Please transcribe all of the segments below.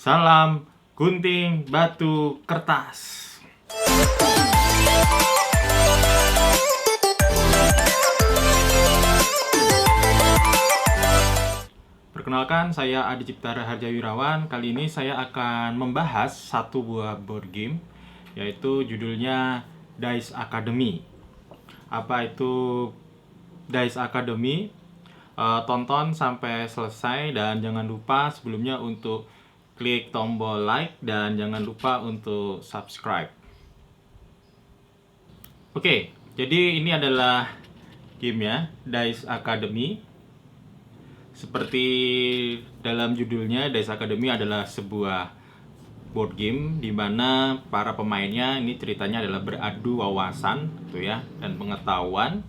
Salam gunting batu kertas. Perkenalkan, saya Adi Ciptara Harjawirawan. Kali ini saya akan membahas satu buah board game, yaitu judulnya Dice Academy. Apa itu Dice Academy? Tonton sampai selesai dan jangan lupa sebelumnya untuk klik tombol like dan jangan lupa untuk subscribe. Oke, jadi ini adalah gamenya Dice Academy. Seperti dalam judulnya, Dice Academy adalah sebuah board game di mana para pemainnya ini ceritanya adalah beradu wawasan gitu ya dan pengetahuan.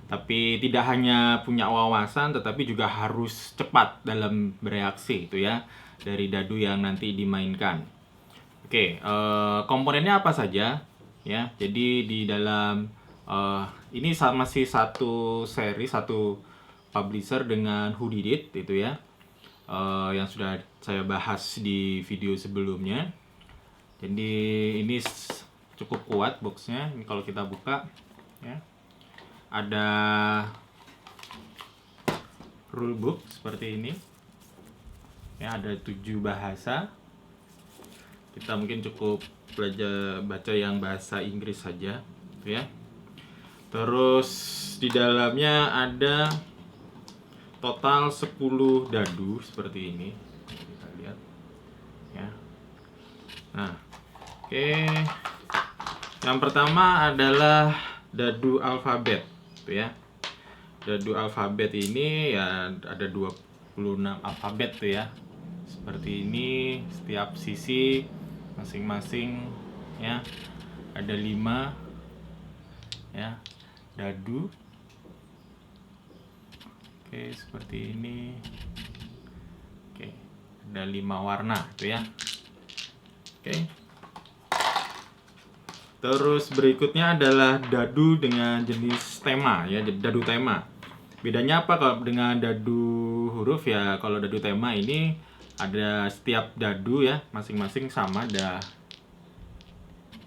Tapi tidak hanya punya wawasan tetapi juga harus cepat dalam bereaksi itu ya dari dadu yang nanti dimainkan. Oke, komponennya apa saja ya? Jadi di dalam ini masih satu seri, satu publisher dengan Who Did It itu ya, yang sudah saya bahas di video sebelumnya. Jadi ini cukup kuat boxnya. Ini kalau kita buka ya, ada rulebook seperti ini ya, ada 7 bahasa. Kita mungkin cukup belajar baca yang bahasa Inggris saja ya. Terus di dalamnya ada total 10 dadu seperti ini, kita lihat ya. Nah, oke. Yang pertama adalah dadu alfabet gitu ya. Dadu alfabet ini ya ada 26 alfabet tuh ya. Seperti ini, setiap sisi masing-masing ya ada 5 ya dadu. Oke, seperti ini. Oke, ada 5 warna tuh ya. Oke. Terus berikutnya adalah dadu dengan jenis tema ya, dadu tema. Bedanya apa kalau dengan dadu huruf ya? Kalau dadu tema ini ada setiap dadu ya, masing-masing sama ada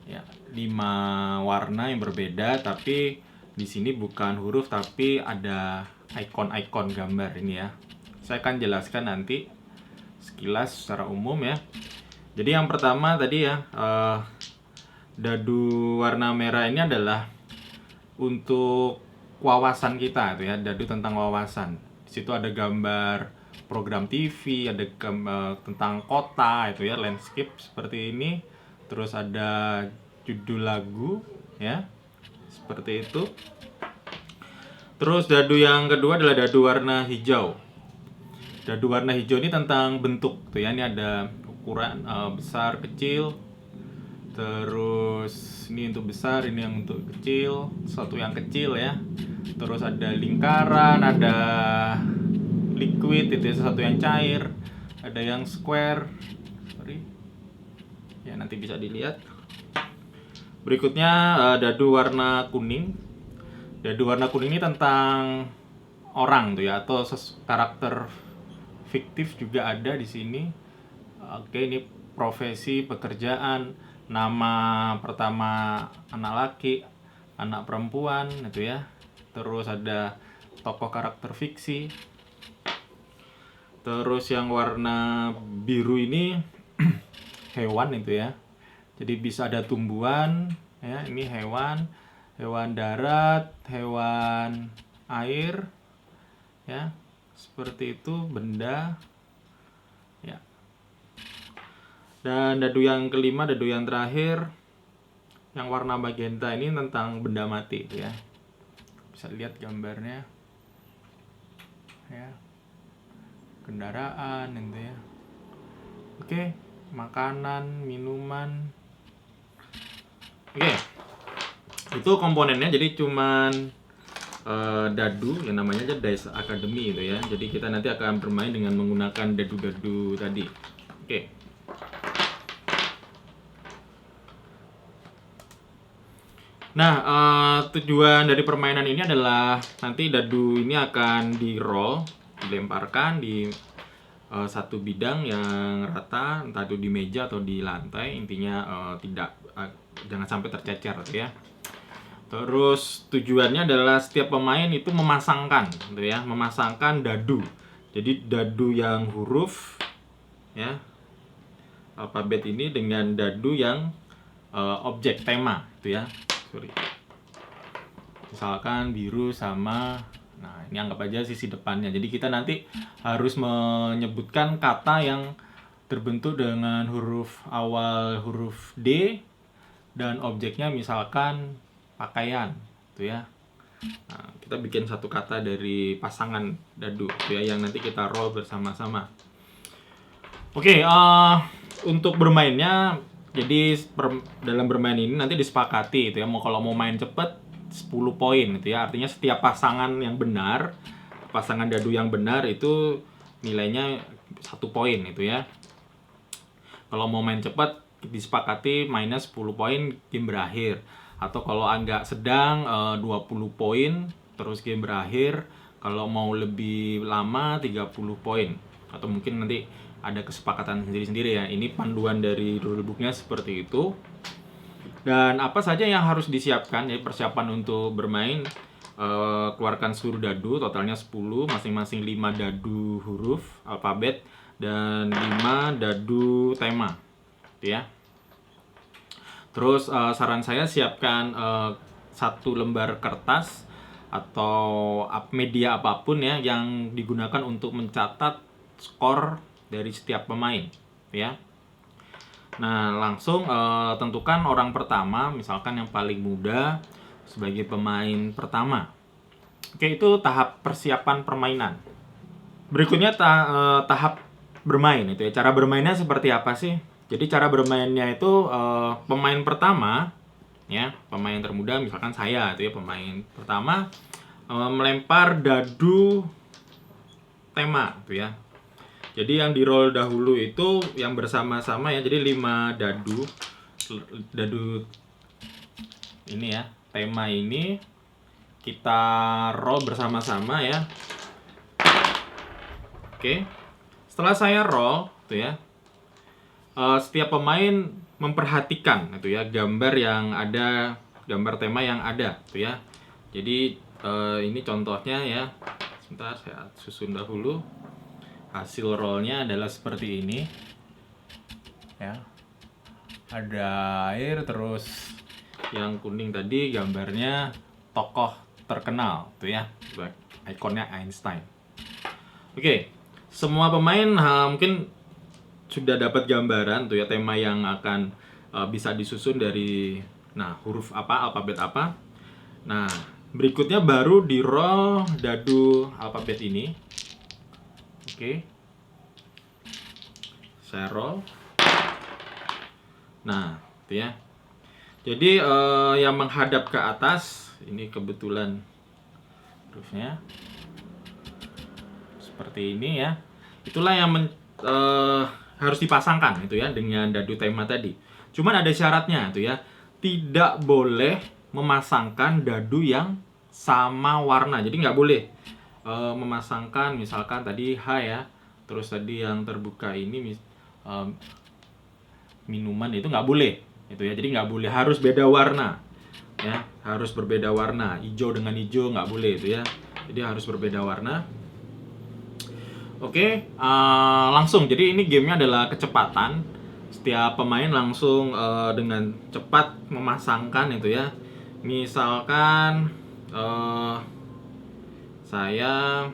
ya 5 warna yang berbeda, tapi di sini bukan huruf tapi ada ikon-ikon gambar ini ya. Saya akan jelaskan nanti sekilas secara umum ya. Jadi yang pertama tadi ya, dadu warna merah ini adalah untuk wawasan kita itu ya, dadu tentang wawasan. Di situ ada gambar program TV, ada gambar tentang kota itu ya, landscape seperti ini. Terus ada judul lagu ya, seperti itu. Terus dadu yang kedua adalah dadu warna hijau. Dadu warna hijau ini tentang bentuk tuh ya, ini ada ukuran besar, kecil. Terus ini untuk besar, ini yang untuk kecil, satu yang kecil ya. Terus ada lingkaran, ada liquid itu ya, satu yang cair, ada yang square. Sorry. Ya nanti bisa dilihat. Berikutnya dadu warna kuning. Dadu warna kuning ini tentang orang tuh ya, atau karakter fiktif juga ada di sini. Oke, ini profesi, pekerjaan, nama pertama anak laki, anak perempuan itu ya. Terus ada tokoh karakter fiksi. Terus yang warna biru ini hewan itu ya. Jadi bisa ada tumbuhan ya, ini hewan, hewan darat, hewan air ya. Seperti itu, benda ya. Dan dadu yang kelima, dadu yang terakhir, yang warna magenta ini tentang benda mati itu ya. Bisa lihat gambarnya ya, kendaraan gitu ya. Oke, makanan, minuman. Oke, itu komponennya. Jadi cuman dadu yang namanya aja Dice Academy itu ya. Jadi kita nanti akan bermain dengan menggunakan dadu-dadu tadi. Oke. Nah, tujuan dari permainan ini adalah nanti dadu ini akan di roll, dilemparkan, satu bidang yang rata, entah itu di meja atau di lantai, intinya jangan sampai tercecer gitu ya. Terus tujuannya adalah setiap pemain itu memasangkan gitu ya, memasangkan dadu. Jadi dadu yang huruf ya, alfabet ini dengan dadu yang objek tema gitu ya. Misalkan biru sama, nah ini anggap aja sisi depannya. Jadi kita nanti harus menyebutkan kata yang terbentuk dengan huruf awal huruf D dan objeknya misalkan pakaian gitu ya. Nah, kita bikin satu kata dari pasangan dadu gitu ya, yang nanti kita roll bersama-sama. Oke, untuk bermainnya, jadi dalam bermain ini nanti disepakati gitu ya, kalau mau main cepet 10 poin gitu ya. Artinya setiap pasangan yang benar, pasangan dadu yang benar itu nilainya 1 poin gitu ya. Kalau mau main cepat disepakati mainnya 10 poin, game berakhir. Atau kalau agak sedang 20 poin terus game berakhir. Kalau mau lebih lama 30 poin. Atau mungkin nanti ada kesepakatan sendiri-sendiri ya. Ini panduan dari rulebooknya seperti itu. Dan apa saja yang harus disiapkan ya, persiapan untuk bermain, keluarkan seluruh dadu, totalnya 10, masing-masing 5 dadu huruf alfabet dan 5 dadu tema ya. Terus saran saya siapkan 1 lembar kertas atau media apapun ya yang digunakan untuk mencatat skor dari setiap pemain ya. Nah, langsung tentukan orang pertama, misalkan yang paling muda sebagai pemain pertama. Oke, itu tahap persiapan permainan. Berikutnya tahap bermain itu ya. Cara bermainnya seperti apa sih? Jadi cara bermainnya itu pemain pertama ya, pemain termuda misalkan saya itu ya, pemain pertama melempar dadu tema itu ya. Jadi yang di roll dahulu itu yang bersama-sama ya. Jadi 5 dadu ini ya, tema ini kita roll bersama-sama ya. Oke. Setelah saya roll itu ya, setiap pemain memperhatikan itu ya gambar yang ada, gambar tema yang ada itu ya. Jadi ini contohnya ya. Sebentar saya susun dahulu. Hasil rollnya adalah seperti ini ya. Ada air, terus yang kuning tadi gambarnya tokoh terkenal tuh ya, ikonnya Einstein. Oke, semua pemain mungkin sudah dapat gambaran tuh ya, tema yang akan bisa disusun dari huruf apa, alfabet apa. Nah, berikutnya baru di roll dadu alfabet ini. Oke. Saya roll. Nah, itu ya. Jadi yang menghadap ke atas ini kebetulan hurufnya seperti ini ya. Itulah yang harus dipasangkan itu ya dengan dadu tema tadi. Cuman ada syaratnya itu ya. Tidak boleh memasangkan dadu yang sama warna. Jadi nggak boleh memasangkan misalkan tadi H ya, terus tadi yang terbuka ini minuman, itu nggak boleh itu ya. Jadi nggak boleh, harus beda warna ya, harus berbeda warna. Hijau dengan hijau nggak boleh itu ya, jadi harus berbeda warna. Oke, langsung. Jadi ini gamenya adalah kecepatan. Setiap pemain langsung dengan cepat memasangkan itu ya. Misalkan saya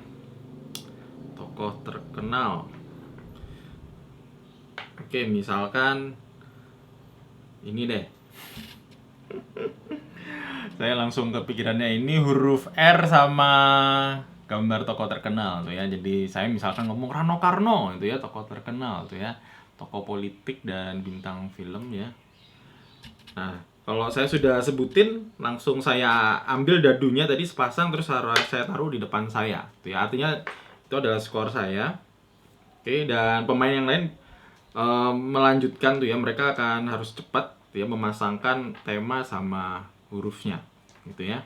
tokoh terkenal. Oke, misalkan ini deh. Saya langsung kepikirannya ini huruf R sama gambar tokoh terkenal tuh ya. Jadi saya misalkan ngomong Rano Karno itu ya, tokoh terkenal tuh ya, tokoh politik dan bintang film ya. Nah, kalau saya sudah sebutin, langsung saya ambil dadunya tadi sepasang, terus saya taruh di depan saya tuh ya. Artinya itu adalah skor saya. Oke, dan pemain yang lain melanjutkan tuh ya, mereka akan harus cepat tuh ya memasangkan tema sama hurufnya gitu ya.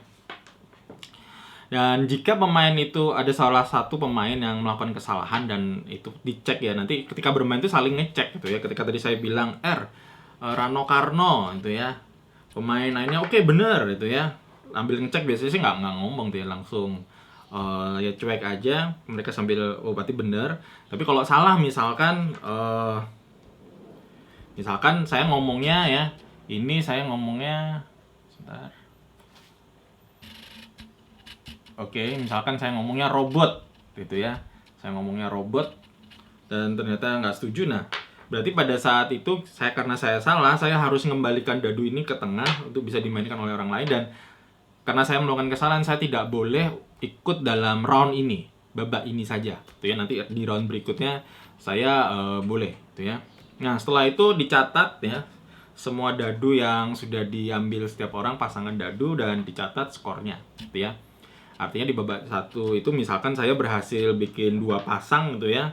Dan jika pemain itu ada salah satu pemain yang melakukan kesalahan dan itu dicek ya, nanti ketika bermain itu saling ngecek gitu ya. Ketika tadi saya bilang Rano Karno itu ya, pemain lainnya oke bener itu ya, ambil ngecek, biasanya sih nggak ngomong tuh ya, langsung ya cuek aja, mereka sambil oh berarti bener. Tapi kalau salah misalkan saya ngomongnya ya, saya ngomongnya sebentar. Oke, misalkan saya ngomongnya robot gitu ya, saya ngomongnya robot dan ternyata nggak setuju. Nah, berarti pada saat itu karena saya salah, saya harus mengembalikan dadu ini ke tengah untuk bisa dimainkan oleh orang lain. Dan karena saya melakukan kesalahan, saya tidak boleh ikut dalam round ini, babak ini saja gitu ya. Nanti di round berikutnya saya boleh gitu ya. Nah, setelah itu dicatat ya semua dadu yang sudah diambil setiap orang, pasangan dadu, dan dicatat skornya gitu ya. Artinya di babak satu itu misalkan saya berhasil bikin 2 pasang gitu ya,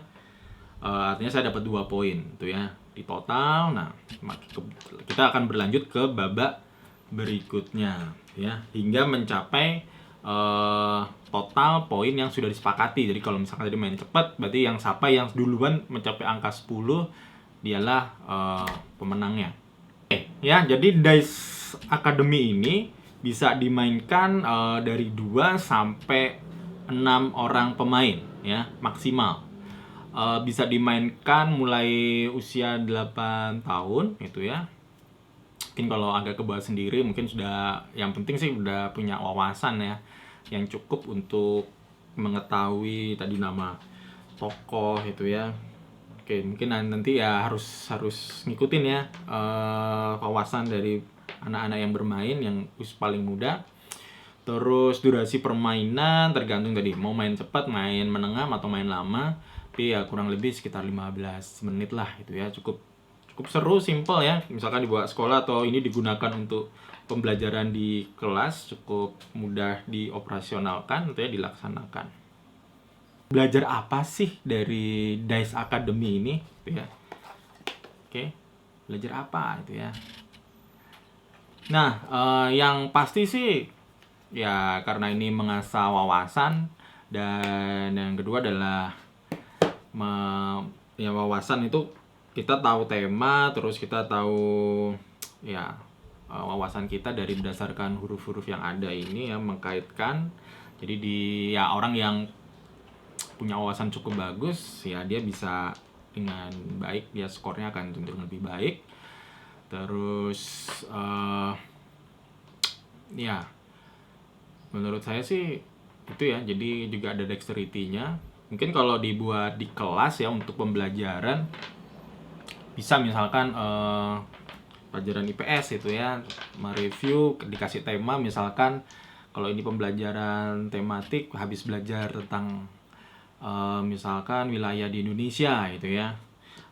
artinya saya dapat 2 poin gitu ya di total. Nah, kita akan berlanjut ke babak berikutnya ya, hingga mencapai total poin yang sudah disepakati. Jadi kalau misalkan tadi main cepat, berarti yang duluan mencapai angka 10 dialah pemenangnya. Ya, jadi Dice Academy ini bisa dimainkan dari 2 sampai 6 orang pemain ya, maksimal. Bisa dimainkan mulai usia 8 tahun gitu ya. Mungkin kalau agak ke bawah sendiri mungkin sudah, yang penting sih udah punya wawasan ya yang cukup untuk mengetahui tadi nama tokoh itu ya. Oke, mungkin nanti ya harus ngikutin ya wawasan dari anak-anak yang bermain yang paling muda. Terus durasi permainan tergantung tadi mau main cepat, main menengah, atau main lama. Tapi ya kurang lebih sekitar 15 menit lah itu ya. Cukup seru, simple ya. Misalkan dibawa sekolah atau ini digunakan untuk pembelajaran di kelas, cukup mudah dioperasionalkan atau ya dilaksanakan. Belajar apa sih dari Dice Academy ini gitu ya. Oke, belajar apa itu ya. Nah, yang pasti sih ya karena ini mengasah wawasan, dan yang kedua adalah ya wawasan itu kita tahu tema, terus kita tahu ya wawasan kita dari berdasarkan huruf-huruf yang ada ini ya, mengkaitkan. Jadi ya orang yang punya wawasan cukup bagus ya, dia bisa dengan baik, dia skornya akan cenderung lebih baik. Terus ya menurut saya sih itu ya, jadi juga ada dexterity-nya. Mungkin kalau dibuat di kelas ya untuk pembelajaran, bisa misalkan pelajaran IPS itu ya, mereview, dikasih tema, misalkan kalau ini pembelajaran tematik, habis belajar tentang misalkan wilayah di Indonesia gitu ya,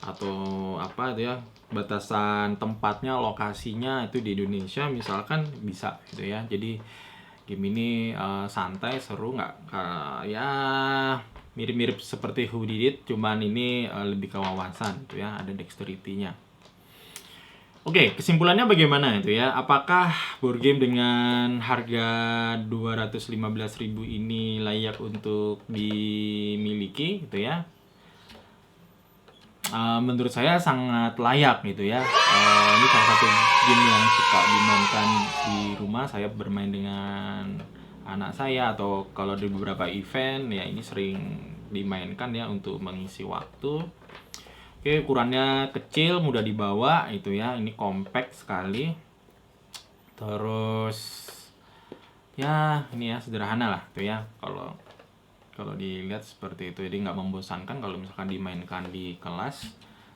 atau apa itu ya, batasan tempatnya, lokasinya itu di Indonesia misalkan, bisa gitu ya. Jadi game ini santai, seru, nggak ya mirip-mirip seperti Who Did It, cuman ini lebih ke wawasan gitu ya, ada dexterity-nya. Oke, kesimpulannya bagaimana itu ya? Apakah board game dengan harga 215.000 ini layak untuk dimiliki gitu ya? Menurut saya sangat layak gitu ya. Ini salah satu game yang suka dimainkan di rumah. Saya bermain dengan anak saya, atau kalau di beberapa event ya ini sering dimainkan ya untuk mengisi waktu. Oke, ukurannya kecil, mudah dibawa itu ya. Ini compact sekali. Terus ya ini ya sederhana lah itu ya. Kalau dilihat seperti itu, jadi nggak membosankan kalau misalkan dimainkan di kelas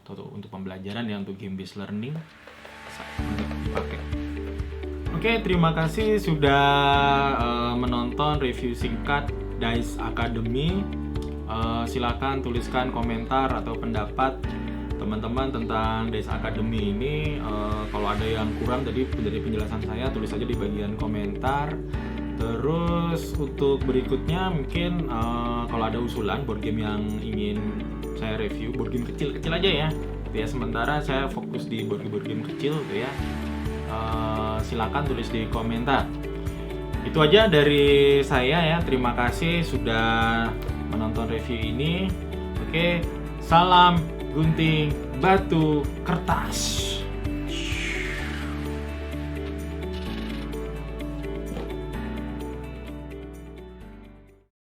atau untuk pembelajaran ya, untuk game based learning untuk dipakai. Oke, terima kasih sudah menonton review singkat Dice Academy. Silakan tuliskan komentar atau pendapat teman-teman tentang Dice Academy ini. Kalau ada yang kurang tadi dari penjelasan saya, tulis aja di bagian komentar. Terus untuk berikutnya mungkin kalau ada usulan board game yang ingin saya review, board game kecil-kecil aja ya. Ya sementara saya fokus di board game kecil gitu ya. Silakan tulis di komentar. Itu aja dari saya ya. Terima kasih sudah menonton review ini. Oke, salam gunting batu kertas.